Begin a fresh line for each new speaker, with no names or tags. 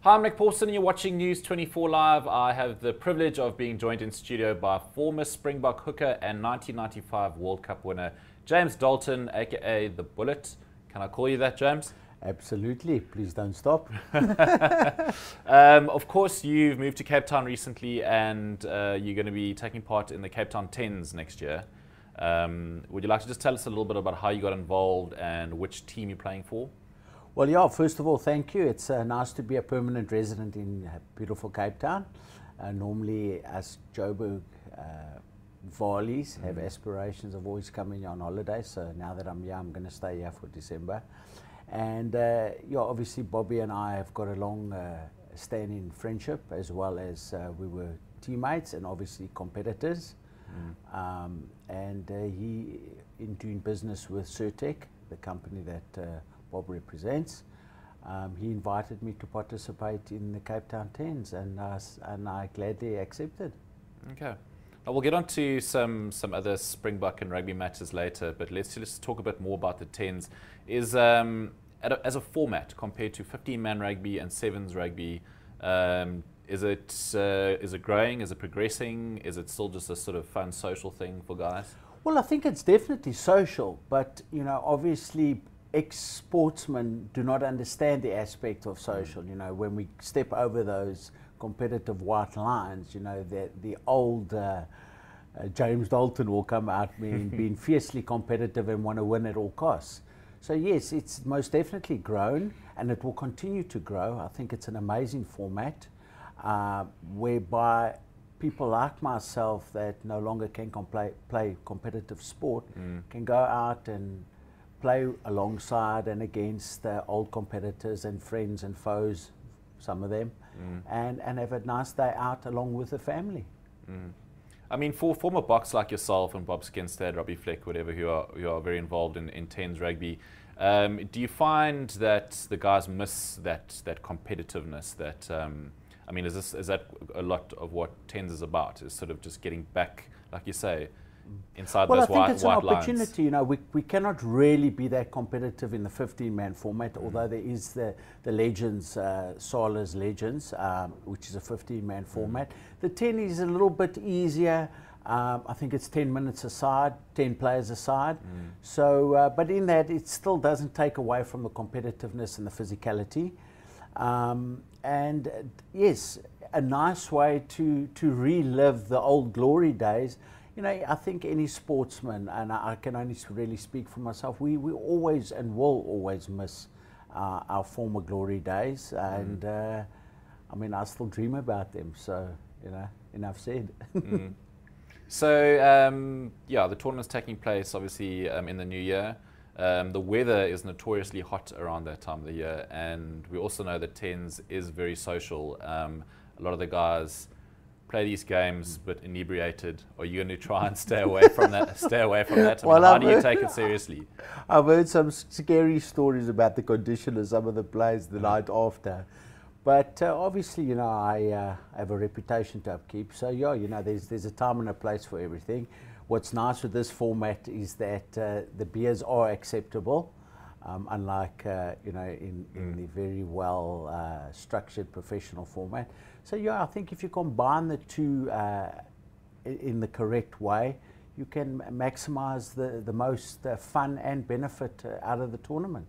Hi, I'm Nick Paulson and you're watching News 24 Live. I have the privilege of being joined in studio by former Springbok hooker and 1995 World Cup winner, James Dalton, aka The Bullet. Can I call you that, James?
Absolutely. Please don't stop.
Of course, you've moved to Cape Town recently and you're going to be taking part in the Cape Town 10s next year. Would you like to just tell us a little bit about how you got involved and which team you're playing for?
Well, yeah, first of all, thank you. It's nice to be a permanent resident in beautiful Cape Town. Normally, us Joburg Varleys have aspirations of always coming here on holiday. So now that I'm here, I'm going to stay here for December. And yeah, obviously, Bobby and I have got a long standing friendship, as well as we were teammates and obviously competitors. And he, in doing business with Surtec, the company that Bob represents, he invited me to participate in the Cape Town 10s, and I gladly accepted.
Okay. Now we'll get on to some other Springbok and rugby matches later, but let's just talk a bit more about the 10s. As a format compared to 15-man rugby and 7s rugby, is it growing? Is it progressing? Is it still just a sort of fun social thing for guys?
Well, I think it's definitely social, but you know, obviously ex-sportsmen do not understand the aspect of social. You know, when we step over those competitive white lines, you know, the old James Dalton will come out being fiercely competitive and want to win at all costs. So yes, it's most definitely grown, and it will continue to grow. I think it's an amazing format whereby people like myself that no longer can play competitive sport can go out and play alongside and against old competitors and friends and foes, some of them, and have a nice day out along with the family.
I mean, for former Boks like yourself and Bob Skinstad, Robbie Fleck, whatever, who are very involved in 10s rugby, do you find that the guys miss that competitiveness? That I mean, is that a lot of what 10s is about? Is sort of just getting back, like you say, inside those white lines?
Well, I think it's an opportunity. You know, we cannot really be that competitive in the 15-man format, although there is the Legends, Sala's Legends, which is a 15-man format. The 10 is a little bit easier. I think it's 10 minutes aside, 10 players aside. So, but in that, it still doesn't take away from the competitiveness and the physicality. And yes, a nice way to relive the old glory days. You know, I think any sportsman, and I can only really speak for myself, we always and will always miss our former glory days. And I mean, I still dream about them. So, you know, enough said.
So, yeah, the tournament's taking place obviously in the new year. The weather is notoriously hot around that time of the year, and we also know that 10s is very social. A lot of the guys play these games but inebriated. Are you going to try and stay away from that? I mean, how do you take it seriously?
I've heard some scary stories about the condition of some of the players the night after. But obviously, you know, I have a reputation to upkeep. So, yeah, you know, there's a time and a place for everything. What's nice with this format is that the beers are acceptable, unlike, you know, in the very well structured professional format. So, yeah, I think if you combine the two in the correct way, you can maximize the most fun and benefit out of the tournament.